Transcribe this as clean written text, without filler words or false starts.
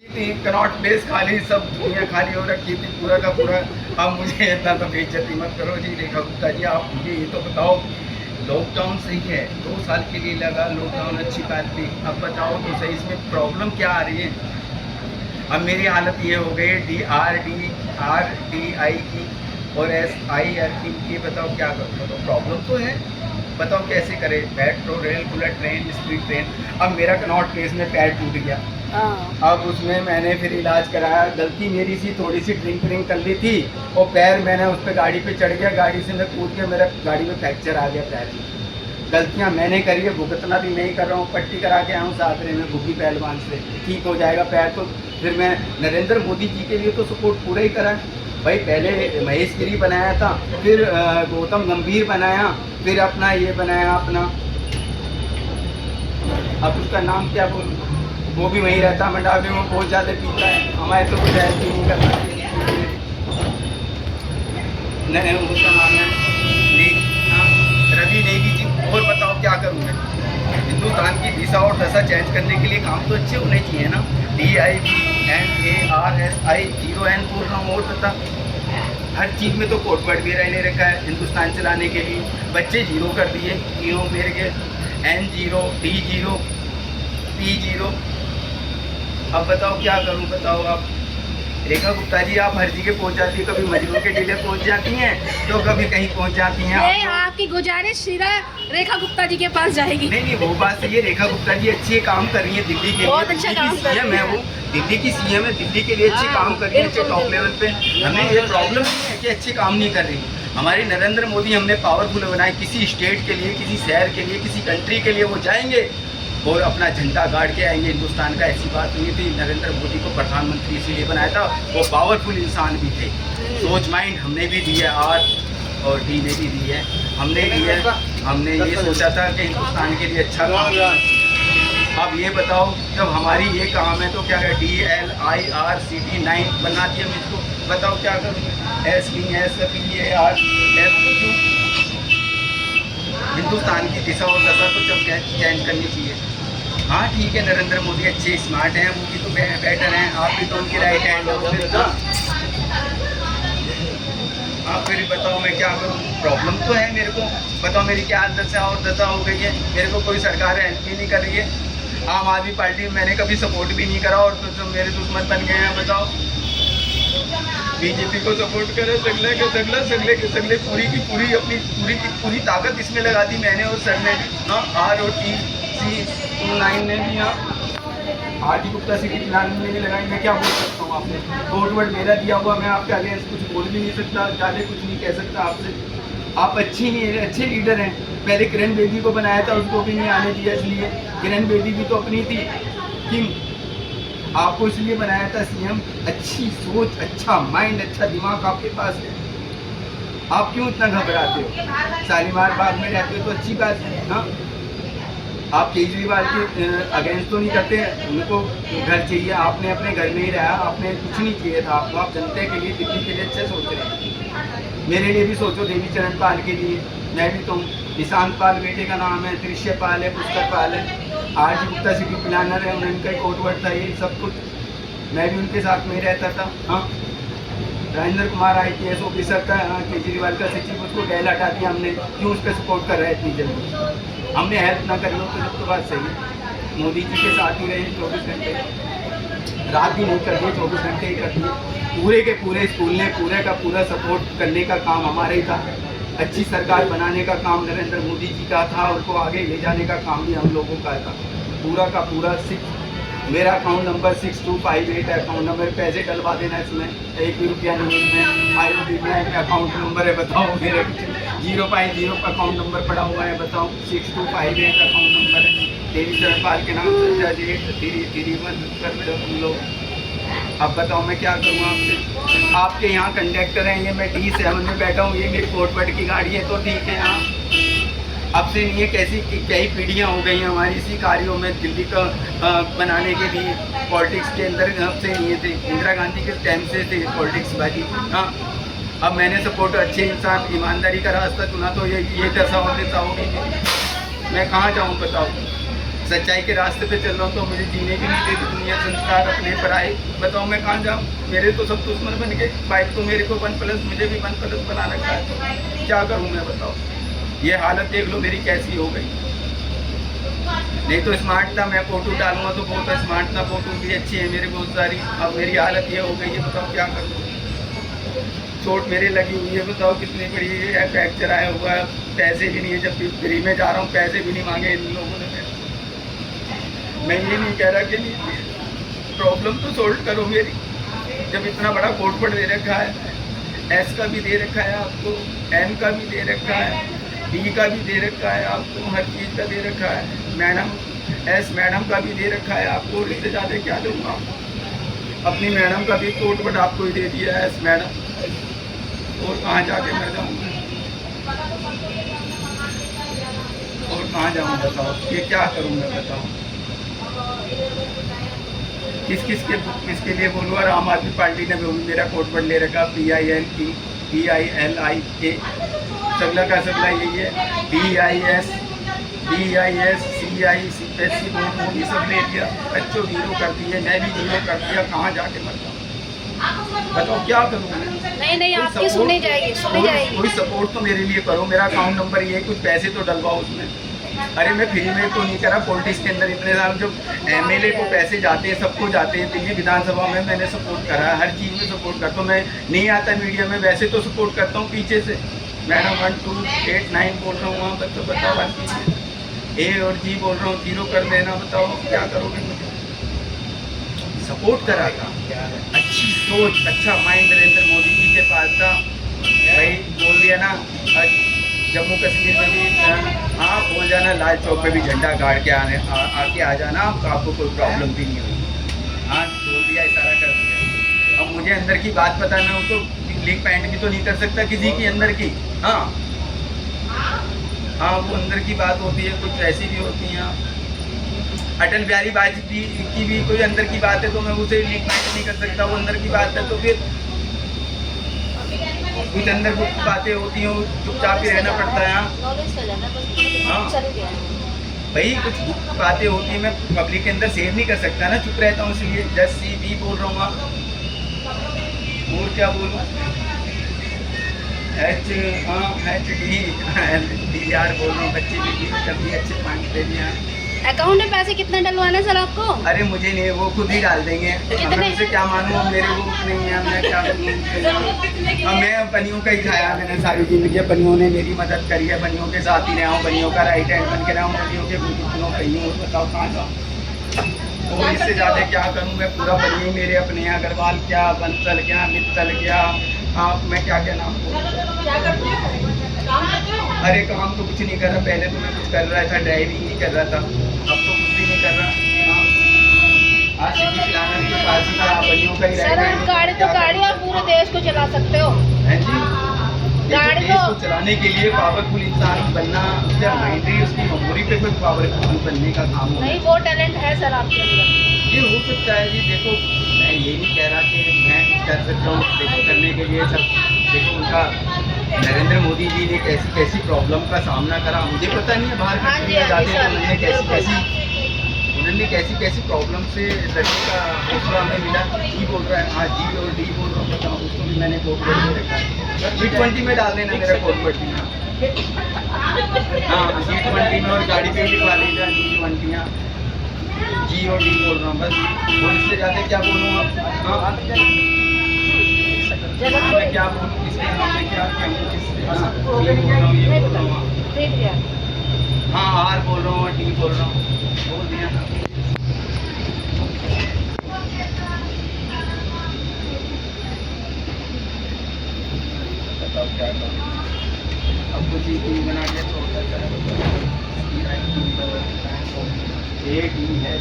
Connaught place खाली, सब दुनिया खाली हो रखी थी पूरा का पूरा। अब मुझे इतना तो बेइज्जती मत करो जी। रेखा गुप्ता जी, आप मुझे ये तो बताओ, लॉकडाउन सही है, 2 साल के लिए लगा लॉकडाउन, अच्छी बात थी। अब बताओ तो सही, इसमें प्रॉब्लम क्या आ रही है? अब मेरी हालत ये हो गई, DRDI की और SIR की, बताओ क्या करूँ? बताओ, प्रॉब्लम तो है, बताओ कैसे करें? Metro rail, bullet train, speed train. अब मेरा कनॉट प्लेस में पैर टूट गया। अब उसमें मैंने फिर इलाज कराया। गलती मेरी सी, थोड़ी सी ड्रिंक कर ली थी और पैर, मैंने उस पर गाड़ी पे चढ़ गया, गाड़ी से मैं कूद के, मेरा गाड़ी में फ्रैक्चर आ गया पैर में। गलतियाँ मैंने करी है, भुगतना भी नहीं कर रहा हूँ। पट्टी करा के आया हूँ सादरे में, भूखी पहलवान से, ठीक हो जाएगा पैर। तो फिर मैं नरेंद्र मोदी जी के लिए तो सपोर्ट पूरा ही करा भाई। पहले महेश गिरी बनाया था, फिर गौतम गंभीर बनाया, फिर अपना ये बनाया अपना, अब उसका नाम क्या बोलूं, वो भी वहीं रहता, मंडावे में बहुत ज़्यादा पीता है, हमारे तो कुछ ऐसे नहीं करता। नहीं, उसका नाम है रवि नेगी जी। और बताओ क्या करूँ मैं? हिंदुस्तान की दिशा और दशा चेंज करने के लिए काम तो अच्छे होने चाहिए ना। DIVNARSI 0N बोल रहा हूँ। और बता, हर चीज़ में तो कोड वर्ड भी रहने रखा है हिंदुस्तान चलाने के लिए। बच्चे 0 कर दिए, तीनों मेरे के, N0, D0, P0। अब बताओ क्या करूं? बताओ आप। रेखा गुप्ता जी, आप हर जगह पहुंच जाती है, कभी मजनू के टीले पहुंच जाती हैं, तो कभी कहीं पहुंच जाती हैं। आपकी गुजारिश सीधा रेखा गुप्ता जी के पास जाएगी। नहीं, वो बात सही है। रेखा गुप्ता जी अच्छे काम कर रही है दिल्ली के लिए, बहुत अच्छा काम कर रही है। वो दिल्ली की CM है, दिल्ली के लिए अच्छे काम कर रही है, अच्छे टॉप लेवल पे। हमें ये प्रॉब्लम नहीं है कि अच्छे काम नहीं कर रही। हमारे नरेंद्र मोदी हमने पावरफुल बनाए, किसी स्टेट के लिए, किसी शहर के लिए, किसी कंट्री के लिए वो जाएंगे और अपना झंडा गाड़ के आएंगे हिंदुस्तान का। ऐसी बात नहीं थी। नरेंद्र मोदी को प्रधानमंत्री इसीलिए बनाया था, वो पावरफुल इंसान भी थे। सोच माइंड हमने भी दी है, R और D ने भी दी है, हमने दी है। हमने ये सोचा था कि हिंदुस्तान के लिए अच्छा काम। अब ये बताओ, जब हमारी ये काम है तो क्या है? DLIRCT9 बना दिया मुझको, बताओ क्या करूँ? SPAR हिंदुस्तान की दिशा और दशा तो जब चेंज करनी चाहिए। हाँ ठीक है, नरेंद्र मोदी अच्छे स्मार्ट हैं, वो भी तो बेटर हैं, आप भी तो उनकी राइट हैंड हो। आप फिर बताओ मैं क्या करूँ? प्रॉब्लम तो है मेरे को, बताओ मेरी क्या दशा और दशा हो गई है। मेरे को कोई सरकार हेल्प भी नहीं कर रही है। आम आदमी पार्टी में मैंने कभी सपोर्ट भी नहीं करा और तो मेरे दुश्मन बन गए हैं। बताओ, BJP को सपोर्ट करे, सगले पूरी की पूरी अपनी पूरी ताकत इसमें लगा दी मैंने और सर ने भी। हाँ, ROTC29 ने भी, हाँ RD गुप्ता सिटी प्लान में भी लगाई। मैं क्या बोल सकता हूँ आपने? वोट वर्ड मेरा दिया हुआ, मैं आपके अगेंस्ट कुछ बोल भी नहीं सकता, ज़्यादा कुछ नहीं कह सकता आपसे। आप अच्छे लीडर हैं। पहले किरण बेदी को बनाया था, उसको भी नहीं आने दिया, इसलिए किरण बेदी भी तो अपनी थी कि आपको इसलिए बनाया था CM। अच्छी सोच, अच्छा माइंड, अच्छा दिमाग आपके पास है, आप क्यों इतना घबराते हो? शालीमार बाग में रहते हो तो अच्छी बात है। हाँ, आप केजरीवाल के अगेंस्ट तो नहीं करते, उनको घर चाहिए, आपने अपने घर में ही रहा, आपने कुछ नहीं चाहिए था आपको। आप जनता के लिए, दिल्ली के लिए अच्छे सोच रहे हैं। मेरे लिए भी सोचो, देवी चरण पाल के लिए। मैं भी तो हूँ। निशांत पाल बेटे का नाम है, दृश्य पाल है, पुष्कर पाल है, RD गुप्ता सिटी प्लानर है, उनका कोर्ट वर्ड था, ये सब कुछ मैं भी उनके साथ में रहता था। हाँ, राजेंद्र कुमार IPS ऑफिसर का, केजरीवाल का सचिव, उसको गैल हटा दिया हमने। क्यों उसका सपोर्ट कर रहे हैं इतनी जल्दी? हमने हेल्प ना करी हो तो जब तो बात सही है। मोदी जी के साथ ही रहे 24 घंटे, रात भी नहीं कर दिए, 24 घंटे ही कर दिए। पूरे के पूरे स्कूल ने पूरे का पूरा सपोर्ट करने का काम हमारे ही था। अच्छी सरकार बनाने का काम नरेंद्र मोदी जी का था, उनको आगे ले जाने का काम भी हम लोगों का था। पूरा का पूरा मेरा अकाउंट नंबर 6258 है, अकाउंट नंबर, पैसे डलवा देना इसमें, 1 भी रुपया नहीं है। IOB में अकाउंट नंबर है, बताओ मेरे 0.0 का अकाउंट नंबर पड़ा हुआ है, बताओ 6258 अकाउंट नंबर है। देवी चरण पाल के नाम से 31 कर दो तुम लोग। अब बताओ मैं क्या करूँ आपसे? आपके यहाँ कंडक्टर हैं, ये मैं D7 में बैठा हूँ, ये मेरी कोटपट की गाड़ी है, तो ठीक है। यहाँ अब से नहीं है, कैसी कई पीढ़ियाँ हो गई हैं हमारी इसी कार्यों में, दिल्ली का बनाने के लिए। पॉलिटिक्स के अंदर अब से नहीं थे, इंदिरा गांधी के टाइम से थे पॉलिटिक्स बाजी। हाँ, अब मैंने सपोर्ट, अच्छे इंसान, ईमानदारी का रास्ता चुना, तो ये दशा और दशा हो गई। मैं कहाँ जाऊँ बताओ? सच्चाई के रास्ते पे चल रहा हूँ तो मुझे जीने भी नहीं देती दुनिया, संस्कार अपने पराए। बताओ मैं कहाँ जाऊँ? मेरे तो सब दुश्मन बन गए। वाइफ तो मेरे को 1+ मुझे भी 1+ बना रखा है। क्या करूँ मैं बताओ? ये हालत देख लो मेरी कैसी हो गई। नहीं तो स्मार्ट था, मैं फोटो डालूंगा तो बहुत स्मार्ट था, फोटो भी अच्छी है मेरी बहुत सारी। अब मेरी हालत ये हो गई है, बताओ क्या करूँ? चोट मेरे लगी हुई है, बताओ कितनी बड़ी है, फ्रैक्चर आया हुआ है, पैसे भी नहीं है, जब फ्री में जा रहा हूँ पैसे भी नहीं मांगे इन लोगों ने। मैं ये नहीं कह रहा कि नहीं, प्रॉब्लम तो सोल्व करो मेरी। जब इतना बड़ा कोटपट दे रखा है, एस का भी दे रखा है आपको, एन का भी दे रखा है, डी का भी दे रखा है आपको, हर चीज़ का दे रखा है। मैडम एस मैडम का भी दे रखा है आपको, इससे ज़्यादा क्या दूँगा? अपनी मैडम का भी कोटपट आपको ही दे दिया है, एस मैडम। और कहाँ जाके मैं जाऊँगा? और कहाँ जाऊँ बताओ? ये क्या करूँ मैं बताओ? किसके लिए बोलूँ? और आम आदमी पार्टी ने भी मेरा कोटपट ले रखा, PILIA, सगला का सगला यही है, BIS, CI, CPSC बोर्ड ये सब ले लिया। बच्चों जीरो कर दिए, मैं भी जीरो कर दिया। कहाँ जाके बताओ क्या करूँ मैं? नहीं आपकी सुनी जाएगी, सुनी जाएगी। कोई सपोर्ट तो मेरे लिए करो। मेरा अकाउंट नंबर ये, कुछ पैसे तो डलवाओ उसमें। अरे मैं फ्री में तो नहीं करा, पॉलिटिक्स के अंदर इतने साल जो MLA को पैसे जाते हैं, सबको जाते हैं। दिल्ली विधानसभा में मैंने सपोर्ट करा है, हर चीज़ में सपोर्ट करता हूँ। मैं नहीं आता मीडिया में, वैसे तो सपोर्ट करता हूँ पीछे से। मैडम 1 2 8 9 बोल रहा हूँ, वहाँ पर तो बताओ हर चीज़ A और G बोल रहा हूँ, जीरो कर देना। बताओ क्या करोगे? मुझे सपोर्ट करा था, अच्छी सोच, अच्छा माइंड नरेंद्र मोदी जी के पास था। भाई बोल दिया ना, जम्मू कश्मीर में भी आप हो जाना, लाल चौक पे भी झंडा गाड़ के आके आ जाना, आपको कोई प्रॉब्लम भी नहीं होगी। हाँ बोल दिया, इशारा कर दिया। अब मुझे अंदर की बात पता ना हो तो लीक पैंट भी तो नहीं कर सकता किसी की अंदर की। हाँ वो अंदर की बात होती है, कुछ ऐसी भी होती हैं। अटल बिहारी वाजपेयी की भी कोई अंदर की बात है तो मैं उसे लीक पैंट नहीं कर सकता, वो अंदर की बात है। तो फिर कुछ अंदर कुछ बातें होती हैं, चुपचाप ही रहना पड़ता है। हाँ भाई कुछ बातें होती हैं, मैं पब्लिक के अंदर शेयर नहीं कर सकता ना, चुप रहता हूँ, इसलिए जस्ट CV बोल रहा हूँ। और क्या बोलूँ? HDR बोल रहा हूँ। बच्चे भी कभी अच्छे पॉइंट दे दिए। अकाउंट में पैसे कितना डलवाना है सर आपको? अरे मुझे नहीं, वो खुद ही डाल देंगे। मैं उनसे क्या मानूँ? मेरे वो नहीं है, मैं क्या करूँ? मैं बनियों का ही खाया मैंने सारी जिंदगी। बनियों ने मेरी मदद करी है, बनियों के साथ ही रहा हूँ, बनियों का राइट हैंड बन के रहा हूँ, बनियों के घुटनों कहीं हूँ। बताओ कहाँ जाऊँ? और इससे ज़्यादा क्या करूँ मैं? पूरा बनिए मेरे अपने, अग्रवाल क्या, बंसल क्या, मित्तल क्या, आप मैं क्या क्या नाम क्या करते हो? काम करते हो? अरे काम तो कुछ नहीं कर रहा, पहले तो मैं कुछ कर रहा था, ड्राइविंग नहीं कर रहा था, अब तो कुछ भी नहीं कर रहा। आज सिटी प्लानर के पास ही था, बनियों का ही सर गाड़ी तो गाड़ी आप पूरे देश को चला सकते हो। है जी, गाड़ी देश को चलाने के लिए पावरफुल इंसान बनना, उसका माइंड उसकी मेमोरी पे कोई पावरफुल बनने का काम नहीं, वो टैलेंट है सर आपके अंदर। ये हो सकता है जी। देखो मैं ये नहीं कह रहा कि मैं कुछ कर सकता हूँ, देखो करने के लिए सब। देखो उनका नरेंद्र मोदी जी ने कैसी कैसी प्रॉब्लम का सामना करा, मुझे पता नहीं है। बाहर कंट्री में जाते हैं उन्होंने कैसी कैसी प्रॉब्लम से लड़ने का हौसला हमें मिला। जी बोल रहा है, हाँ जी और डी बोल रहा हूँ, बताओ उसको भी मैंने कोटपट दे रखा है। G20 में डाल देना मेरा कोटपट भी। हाँ G20 में, और गाड़ी पे भी लिखवा लीजिए G20। हाँ जी और डी बोल रहा हूँ बस, और इससे ज़्यादा क्या बोलूँ अब? हाँ मैं क्या बोलूँ इसके सामने, क्या कहूँ? ये बोल रहा हूँ, ये बोल रहा हूँ। हाँ आर बोल रहा हूँ, डी बोल रहा हूँ, बोल दिया ना। बताओ क्या करूँ? अब कुछ ही बना के छोड़ता है। A D है,